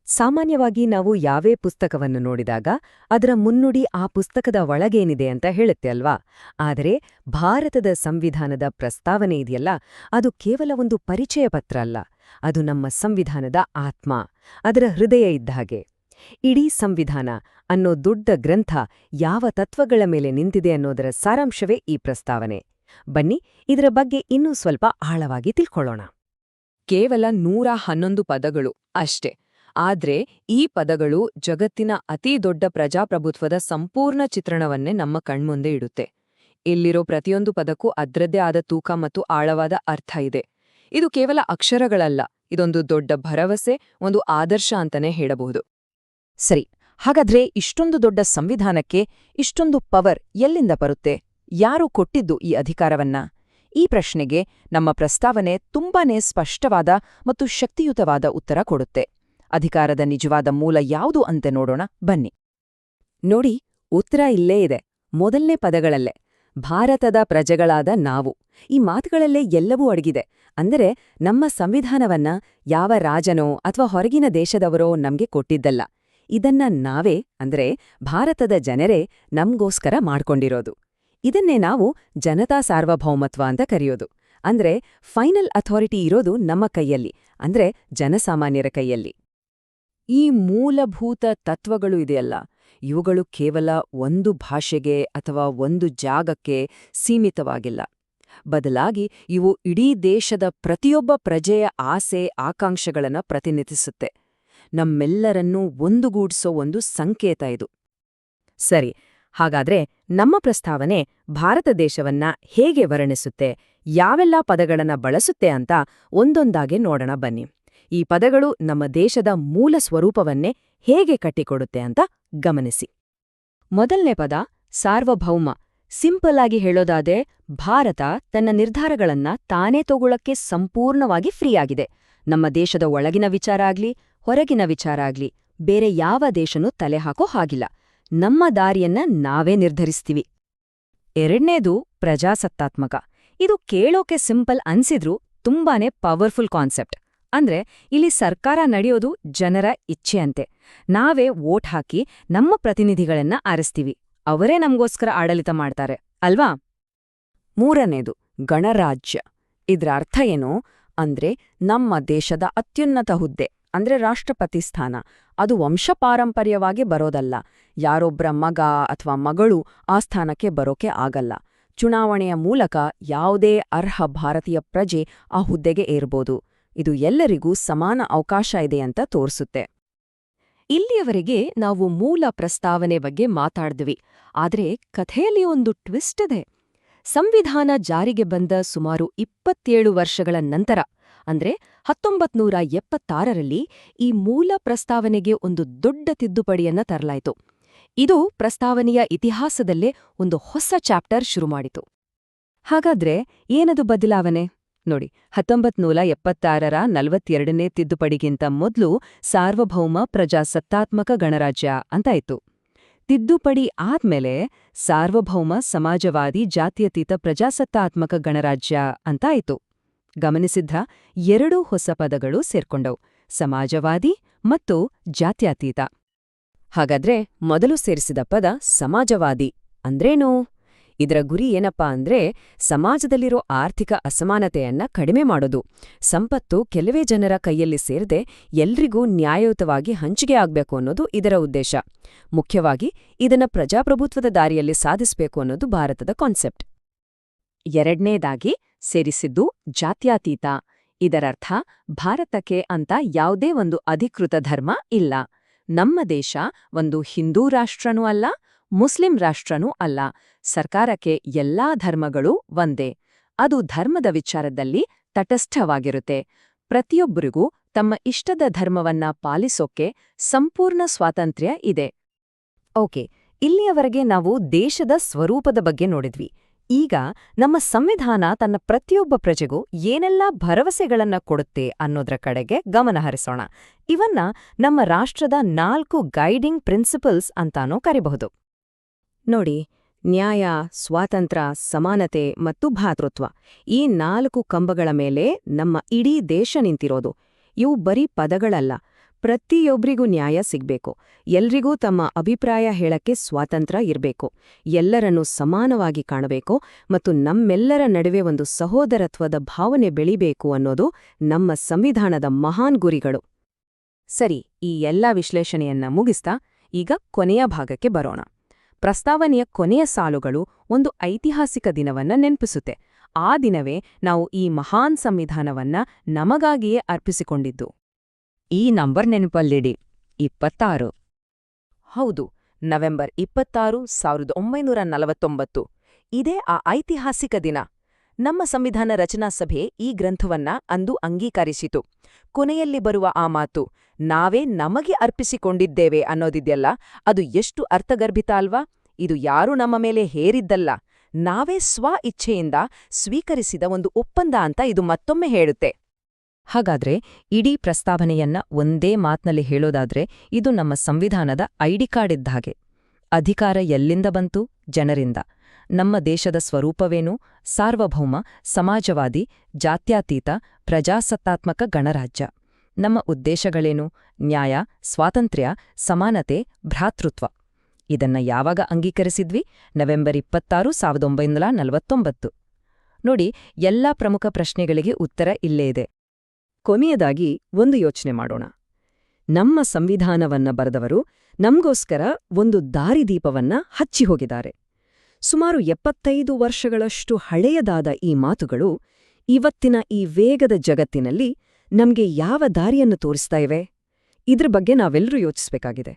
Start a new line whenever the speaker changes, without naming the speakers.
ಸಾಮಾನ್ಯವಾಗಿ ನಾವು ಯಾವೇ ಪುಸ್ತಕವನ್ನು ನೋಡಿದಾಗ ಅದರ ಮುನ್ನುಡಿ ಆ ಪುಸ್ತಕದ ಒಳಗೇನಿದೆ ಅಂತ ಹೇಳುತ್ತೆ ಅಲ್ವಾ. ಆದರೆ ಭಾರತದ ಸಂವಿಧಾನದ ಪ್ರಸ್ತಾವನೆ ಇದೆಯಲ್ಲ, ಅದು ಕೇವಲ ಒಂದು ಪರಿಚಯ ಪತ್ರ ಅಲ್ಲ. ಅದು ನಮ್ಮ ಸಂವಿಧಾನದ ಆತ್ಮ, ಅದರ ಹೃದಯ ಇದ್ದ ಹಾಗೆ. ಇಡೀ ಸಂವಿಧಾನ ಅನ್ನೋ ದೊಡ್ಡ ಗ್ರಂಥ ಯಾವ ತತ್ವಗಳ ಮೇಲೆ ನಿಂತಿದೆ ಅನ್ನೋದರ ಸಾರಾಂಶವೇ ಈ ಪ್ರಸ್ತಾವನೆ. ಬನ್ನಿ, ಇದರ ಬಗ್ಗೆ ಇನ್ನೂ ಸ್ವಲ್ಪ ಆಳವಾಗಿ ತಿಳ್ಕೊಳ್ಳೋಣ.
ಕೇವಲ 111 ಪದಗಳು ಅಷ್ಟೇ. ಆದ್ರೆ ಈ ಪದಗಳು ಜಗತ್ತಿನ ಅತೀ ದೊಡ್ಡ ಪ್ರಜಾಪ್ರಭುತ್ವದ ಸಂಪೂರ್ಣ ಚಿತ್ರಣವನ್ನೇ ನಮ್ಮ ಕಣ್ಮುಂದೆ ಇಡುತ್ತೆ. ಇಲ್ಲಿರೋ ಪ್ರತಿಯೊಂದು ಪದಕ್ಕೂ ಅದ್ರದ್ದೇ ಆದ ತೂಕ ಮತ್ತು ಆಳವಾದ ಅರ್ಥ ಇದೆ. ಇದು ಕೇವಲ ಅಕ್ಷರಗಳಲ್ಲ, ಇದೊಂದು ದೊಡ್ಡ ಭರವಸೆ, ಒಂದು ಆದರ್ಶ ಅಂತಾನೆ ಹೇಳಬಹುದು.
ಸರಿ, ಹಾಗಾದ್ರೆ ಇಷ್ಟೊಂದು ದೊಡ್ಡ ಸಂವಿಧಾನಕ್ಕೆ ಇಷ್ಟೊಂದು ಪವರ್ ಎಲ್ಲಿಂದ ಬರುತ್ತೆ? ಯಾರು ಕೊಟ್ಟಿದ್ದು ಈ ಅಧಿಕಾರವನ್ನ? ಈ ಪ್ರಶ್ನೆಗೆ ನಮ್ಮ ಪ್ರಸ್ತಾವನೆ ತುಂಬಾನೇ ಸ್ಪಷ್ಟವಾದ ಮತ್ತು ಶಕ್ತಿಯುತವಾದ ಉತ್ತರ ಕೊಡುತ್ತೆ. ಅಧಿಕಾರದ ನಿಜವಾದ ಮೂಲ ಯಾವುದು ಅಂತ ನೋಡೋಣ ಬನ್ನಿ.
ನೋಡಿ, ಉತ್ತರ ಇಲ್ಲೇ ಇದೆ, ಮೊದಲನೇ ಪದಗಳಲ್ಲೇ. ಭಾರತದ ಪ್ರಜೆಗಳಾದ ನಾವು. ಈ ಮಾತುಗಳಲ್ಲೇ ಎಲ್ಲವೂ ಅಡಗಿದೆ. ಅಂದರೆ ನಮ್ಮ ಸಂವಿಧಾನವನ್ನ ಯಾವ ರಾಜನೋ ಅಥವಾ ಹೊರಗಿನ ದೇಶದವರೋ ನಮ್ಗೆ ಕೊಟ್ಟಿದ್ದಲ್ಲ. ಇದನ್ನ ನಾವೇ, ಅಂದ್ರೆ ಭಾರತದ ಜನರೇ ನಮ್ಗೋಸ್ಕರ ಮಾಡ್ಕೊಂಡಿರೋದು. ಇದನ್ನೇ ನಾವು ಜನತಾ ಸಾರ್ವಭೌಮತ್ವ ಅಂತ ಕರೆಯೋದು. ಅಂದ್ರೆ ಫೈನಲ್ ಅಥಾರಿಟಿ ಇರೋದು ನಮ್ಮ ಕೈಯಲ್ಲಿ, ಅಂದ್ರೆ ಜನಸಾಮಾನ್ಯರ ಕೈಯಲ್ಲಿ.
ಈ ಮೂಲಭೂತ ತತ್ವಗಳು ಇದೆಯಲ್ಲ, ಇವುಗಳು ಕೇವಲ ಒಂದು ಭಾಷೆಗೆ ಅಥವಾ ಒಂದು ಜಾಗಕ್ಕೆ ಸೀಮಿತವಾಗಿಲ್ಲ. ಬದಲಾಗಿ ಇವು ಇಡೀ ದೇಶದ ಪ್ರತಿಯೊಬ್ಬ ಪ್ರಜೆಯ ಆಸೆ ಆಕಾಂಕ್ಷೆಗಳನ್ನು ಪ್ರತಿನಿಧಿಸುತ್ತೆ. ನಮ್ಮೆಲ್ಲರನ್ನೂ ಒಂದುಗೂಡಿಸೋ ಒಂದು ಸಂಕೇತ ಇದು.
ಸರಿ, ಹಾಗಾದ್ರೆ ನಮ್ಮ ಪ್ರಸ್ತಾವನೆ ಭಾರತ ದೇಶವನ್ನ ಹೇಗೆ ವರ್ಣಿಸುತ್ತೆ, ಯಾವೆಲ್ಲ ಪದಗಳನ್ನ ಬಳಸುತ್ತೆ ಅಂತ ಒಂದೊಂದಾಗೆ ನೋಡೋಣ ಬನ್ನಿ. ಈ ಪದಗಳು ನಮ್ಮ ದೇಶದ ಮೂಲ ಸ್ವರೂಪವನ್ನೇ ಹೇಗೆ ಕಟ್ಟಿಕೊಡುತ್ತೆ ಅಂತ ಗಮನಿಸಿ. ಮೊದಲನೇ ಪದ ಸಾರ್ವಭೌಮ. ಸಿಂಪಲ್ ಆಗಿ ಹೇಳೋದಾದ್ರೆ, ಭಾರತ ತನ್ನ ನಿರ್ಧಾರಗಳನ್ನ ತಾನೇ ತಗೊಳ್ಳಕ್ಕೆ ಸಂಪೂರ್ಣವಾಗಿ ಫ್ರೀ ಆಗಿದೆ. ನಮ್ಮ ದೇಶದ ಒಳಗಿನ ವಿಚಾರ ಆಗ್ಲಿ, ಹೊರಗಿನ ವಿಚಾರ ಆಗ್ಲಿ, ಬೇರೆ ಯಾವ ದೇಶನೂ ತಲೆ ಹಾಕೋ ಹಾಗಿಲ್ಲ. ನಮ್ಮ ದಾರಿಯನ್ನ ನಾವೇ ನಿರ್ಧರಿಸ್ತೀವಿ. ಎರಡನೇದು ಪ್ರಜಾಸತ್ತಾತ್ಮಕ. ಇದು ಕೇಳೋಕೆ ಸಿಂಪಲ್ ಅನ್ಸಿದ್ರೂ ತುಂಬಾನೇ ಪವರ್ಫುಲ್ ಕಾನ್ಸೆಪ್ಟ್. ಅಂದ್ರೆ ಇಲ್ಲಿ ಸರ್ಕಾರ ನಡೆಯೋದು ಜನರ ಇಚ್ಛೆಯಂತೆ. ನಾವೇ ವೋಟ್ ಹಾಕಿ ನಮ್ಮ ಪ್ರತಿನಿಧಿಗಳನ್ನ ಆರಿಸ್ತೀವಿ, ಅವರೇ ನಮ್ಗೋಸ್ಕರ ಆಡಳಿತ ಮಾಡ್ತಾರೆ ಅಲ್ವಾ.
ಮೂರನೇದು ಗಣರಾಜ್ಯ. ಇದ್ರ ಅರ್ಥ ಏನು ಅಂದ್ರೆ, ನಮ್ಮ ದೇಶದ ಅತ್ಯುನ್ನತ ಹುದ್ದೆ ಅಂದ್ರೆ ರಾಷ್ಟ್ರಪತಿ ಸ್ಥಾನ, ಅದು ವಂಶಪಾರಂಪರ್ಯವಾಗಿ ಬರೋದಲ್ಲ. ಯಾರೊಬ್ರ ಮಗ ಅಥವಾ ಮಗಳು ಆ ಸ್ಥಾನಕ್ಕೆ ಬರೋಕೆ ಆಗಲ್ಲ. ಚುನಾವಣೆಯ ಮೂಲಕ ಯಾವುದೇ ಅರ್ಹ ಭಾರತೀಯ ಪ್ರಜೆ ಆ ಹುದ್ದೆಗೆ ಏರ್ಬೋದು. ಇದು ಎಲ್ಲರಿಗೂ ಸಮಾನ ಅವಕಾಶ ಇದೆ ಅಂತ ತೋರಿಸುತ್ತೆ.
ಇಲ್ಲಿಯವರೆಗೆ ನಾವು ಮೂಲ ಪ್ರಸ್ತಾವನೆ ಬಗ್ಗೆ ಮಾತಾಡಿದ್ವಿ. ಆದ್ರೆ ಕಥೆಯಲ್ಲಿ ಒಂದು ಟ್ವಿಸ್ಟ್ ಇದೆ. ಸಂವಿಧಾನ ಜಾರಿಗೆ ಬಂದ ಸುಮಾರು 27 ವರ್ಷಗಳ ನಂತರ, ಅಂದ್ರೆ 1976ರಲ್ಲಿ ಈ ಮೂಲ ಪ್ರಸ್ತಾವನೆಗೆ ಒಂದು ದೊಡ್ಡ ತಿದ್ದುಪಡಿಯನ್ನ ತರಲಾಯಿತು. ಇದು ಪ್ರಸ್ತಾವನೆಯ ಇತಿಹಾಸದಲ್ಲೇ ಒಂದು ಹೊಸ ಚಾಪ್ಟರ್ ಶುರುಮಾಡಿತು. ಹಾಗಾದ್ರೆ ಏನದು ಬದಲಾವಣೆ? ನೋಡಿ, 1976ರ 42ನೇ ತಿದ್ದುಪಡಿಗಿಂತ ಮೊದಲು ಸಾರ್ವಭೌಮ ಪ್ರಜಾಸತ್ತಾತ್ಮಕ ಗಣರಾಜ್ಯ ಅಂತಾಯಿತು. ತಿದ್ದುಪಡಿ ಆದ್ಮೇಲೆ ಸಾರ್ವಭೌಮ ಸಮಾಜವಾದಿ ಜಾತ್ಯತೀತ ಪ್ರಜಾಸತ್ತಾತ್ಮಕ ಗಣರಾಜ್ಯ ಅಂತಾಯಿತು. ಗಮನಿಸಿದ್ರ, 2 ಹೊಸ ಪದಗಳು ಸೇರ್ಕೊಂಡವು, ಸಮಾಜವಾದಿ ಮತ್ತು ಜಾತ್ಯತೀತ. ಹಾಗಾದ್ರೆ ಮೊದಲು ಸೇರಿಸಿದ ಪದ ಸಮಾಜವಾದಿ ಅಂದ್ರೇನು? ಇದರ ಗುರಿ ಏನಪ್ಪಾ ಅಂದ್ರೆ, ಸಮಾಜದಲ್ಲಿರೋ ಆರ್ಥಿಕ ಅಸಮಾನತೆಯನ್ನ ಕಡಿಮೆ ಮಾಡೋದು. ಸಂಪತ್ತು ಕೆಲವೇ ಜನರ ಕೈಯಲ್ಲಿ ಸೇರದೆ ಎಲ್ರಿಗೂ ನ್ಯಾಯಯುತವಾಗಿ ಹಂಚಿಕೆ ಆಗ್ಬೇಕು ಅನ್ನೋದು ಇದರ ಉದ್ದೇಶ. ಮುಖ್ಯವಾಗಿ ಇದನ್ನ ಪ್ರಜಾಪ್ರಭುತ್ವದ ದಾರಿಯಲ್ಲಿ ಸಾಧಿಸಬೇಕು ಅನ್ನೋದು ಭಾರತದ ಕಾನ್ಸೆಪ್ಟ್. ಎರಡನೇದಾಗಿ ಸೇರಿಸಿದ್ದು ಜಾತ್ಯತೀತ. ಇದರರ್ಥ, ಭಾರತಕ್ಕೆ ಅಂತ ಯಾವುದೇ ಒಂದು ಅಧಿಕೃತ ಧರ್ಮ ಇಲ್ಲ. ನಮ್ಮ ದೇಶ ಒಂದು ಹಿಂದೂ ರಾಷ್ಟ್ರನೂ ಅಲ್ಲ, ಮುಸ್ಲಿಂ ರಾಷ್ಟ್ರನೂ ಅಲ್ಲ. ಸರ್ಕಾರಕ್ಕೆ ಎಲ್ಲಾ ಧರ್ಮಗಳೂ ಒಂದೇ. ಅದು ಧರ್ಮದ ವಿಚಾರದಲ್ಲಿ ತಟಸ್ಥವಾಗಿರುತ್ತೆ. ಪ್ರತಿಯೊಬ್ಬರಿಗೂ ತಮ್ಮ ಇಷ್ಟದ ಧರ್ಮವನ್ನ ಪಾಲಿಸೋಕೆ ಸಂಪೂರ್ಣ ಸ್ವಾತಂತ್ರ್ಯ ಇದೆ. ಓಕೆ, ಇಲ್ಲಿಯವರೆಗೆ ನಾವು ದೇಶದ ಸ್ವರೂಪದ ಬಗ್ಗೆ ನೋಡಿದ್ವಿ. ಈಗ ನಮ್ಮ ಸಂವಿಧಾನ ತನ್ನ ಪ್ರತಿಯೊಬ್ಬ ಪ್ರಜೆಗೂ ಏನೆಲ್ಲಾ ಭರವಸೆಗಳನ್ನ ಕೊಡುತ್ತೆ ಅನ್ನೋದ್ರ ಕಡೆಗೆ ಗಮನ ಹರಿಸೋಣ. ಇವನ್ನ ನಮ್ಮ ರಾಷ್ಟ್ರದ 4 ಗೈಡಿಂಗ್ ಪ್ರಿನ್ಸಿಪಲ್ಸ್ ಅಂತಾನೂ ಕರಿಬಹುದು. ನೋಡಿ, ನ್ಯಾಯ, ಸ್ವಾತಂತ್ರ್ಯ, ಸಮಾನತೆ ಮತ್ತು ಭ್ರಾತೃತ್ವ, ಈ 4 ಕಂಬಗಳ ಮೇಲೆ ನಮ್ಮ ಇಡೀ ದೇಶ ನಿಂತಿರೋದು. ಇವು ಬರೀ ಪದಗಳಲ್ಲ, ಪ್ರತಿಯೊಬ್ರಿಗೂ ನ್ಯಾಯ ಸಿಗ್ಬೇಕು, ಎಲ್ರಿಗೂ ತಮ್ಮ ಅಭಿಪ್ರಾಯ ಹೇಳಕ್ಕೆ ಸ್ವಾತಂತ್ರ್ಯ ಇರ್ಬೇಕು, ಎಲ್ಲರನ್ನೂ ಸಮಾನವಾಗಿ ಕಾಣಬೇಕು ಮತ್ತು ನಮ್ಮೆಲ್ಲರ ನಡುವೆ ಒಂದು ಸಹೋದರತ್ವದ ಭಾವನೆ ಬೆಳಿಬೇಕು ಅನ್ನೋದು ನಮ್ಮ ಸಂವಿಧಾನದ ಮಹಾನ್ ಗುರಿಗಳು.
ಸರಿ, ಈ ಎಲ್ಲ ವಿಶ್ಲೇಷಣೆಯನ್ನ ಮುಗಿಸ್ತಾ ಈಗ ಕೊನೆಯ ಭಾಗಕ್ಕೆ ಬರೋಣ. ಪ್ರಸ್ತಾವನೆಯ ಕೊನೆಯ ಸಾಲುಗಳು ಒಂದು ಐತಿಹಾಸಿಕ ದಿನವನ್ನ ನೆನಪಿಸುತ್ತೆ. ಆ ದಿನವೇ ನಾವು ಈ ಮಹಾನ್ ಸಂವಿಧಾನವನ್ನ ನಮಗಾಗಿಯೇ ಅರ್ಪಿಸಿಕೊಂಡಿದ್ದು.
ಈ ನಂಬರ್ ನೆನಪಲ್ಲಿಡಿ, 26.
ಹೌದು, ನವೆಂಬರ್ 26, 1949. ಇದೇ ಆ ಐತಿಹಾಸಿಕ ದಿನ. ನಮ್ಮ ಸಂವಿಧಾನ ರಚನಾ ಸಭೆ ಈ ಗ್ರಂಥವನ್ನ ಅಂದು ಅಂಗೀಕರಿಸಿತು. ಕೊನೆಯಲ್ಲಿ ಬರುವ ಆ ಮಾತು, ನಾವೇ ನಮಗೆ ಅರ್ಪಿಸಿಕೊಂಡಿದ್ದೇವೆ ಅನ್ನೋದಿದೆಯಲ್ಲ, ಅದು ಎಷ್ಟು ಅರ್ಥಗರ್ಭಿತ ಅಲ್ವಾ? ಇದು ಯಾರೂ ನಮ್ಮ ಮೇಲೆ ಹೇರಿದ್ದಲ್ಲ, ನಾವೇ ಸ್ವ ಇಚ್ಛೆಯಿಂದ ಸ್ವೀಕರಿಸಿದ ಒಂದು ಒಪ್ಪಂದ ಅಂತ ಇದು ಮತ್ತೊಮ್ಮೆ ಹೇಳುತ್ತೆ.
ಹಾಗಾದ್ರೆ ಇಡೀ ಪ್ರಸ್ತಾವನೆಯನ್ನ ಒಂದೇ ಮಾತ್ನಲ್ಲಿ ಹೇಳೋದಾದ್ರೆ ಇದು ನಮ್ಮ ಸಂವಿಧಾನದ ಐಡಿ ಕಾರ್ಡ್ ಇದ್ದ ಹಾಗೆ. ಅಧಿಕಾರ ಎಲ್ಲಿಂದ ಬಂತು? ಜನರಿಂದ. ನಮ್ಮ ದೇಶದ ಸ್ವರೂಪವೇನು? ಸಾರ್ವಭೌಮ, ಸಮಾಜವಾದಿ, ಜಾತ್ಯತೀತ, ಪ್ರಜಾಸತ್ತಾತ್ಮಕ ಗಣರಾಜ್ಯ. ನಮ್ಮ ಉದ್ದೇಶಗಳೇನು? ನ್ಯಾಯ, ಸ್ವಾತಂತ್ರ್ಯ, ಸಮಾನತೆ, ಭ್ರಾತೃತ್ವ. ಇದನ್ನ ಯಾವಾಗ ಅಂಗೀಕರಿಸಿದ್ವಿ? ನವೆಂಬರ್ 26, 1949. ನೋಡಿ, ಎಲ್ಲಾ ಪ್ರಮುಖ ಪ್ರಶ್ನೆಗಳಿಗೆ ಉತ್ತರ ಇಲ್ಲೇ ಇದೆ.
ಕೊನೆಯದಾಗಿ ಒಂದು ಯೋಚನೆ ಮಾಡೋಣ. ನಮ್ಮ ಸಂವಿಧಾನವನ್ನ ಬರೆದವರು ನಮ್ಗೋಸ್ಕರ ಒಂದು ದಾರಿದೀಪವನ್ನ ಹಚ್ಚಿ ಹೋಗಿದ್ದಾರೆ. ಸುಮಾರು 75 ವರ್ಷಗಳಷ್ಟು ಹಳೆಯದಾದ ಈ ಮಾತುಗಳು ಇವತ್ತಿನ ಈ ವೇಗದ ಜಗತ್ತಿನಲ್ಲಿ ನಮ್ಗೆ ಯಾವ ದಾರಿಯನ್ನು ತೋರಿಸ್ತಾ ಇವೆ? ಇದ್ರ ಬಗ್ಗೆ ನಾವೆಲ್ಲರೂ ಯೋಚಿಸ್ಬೇಕಾಗಿದೆ.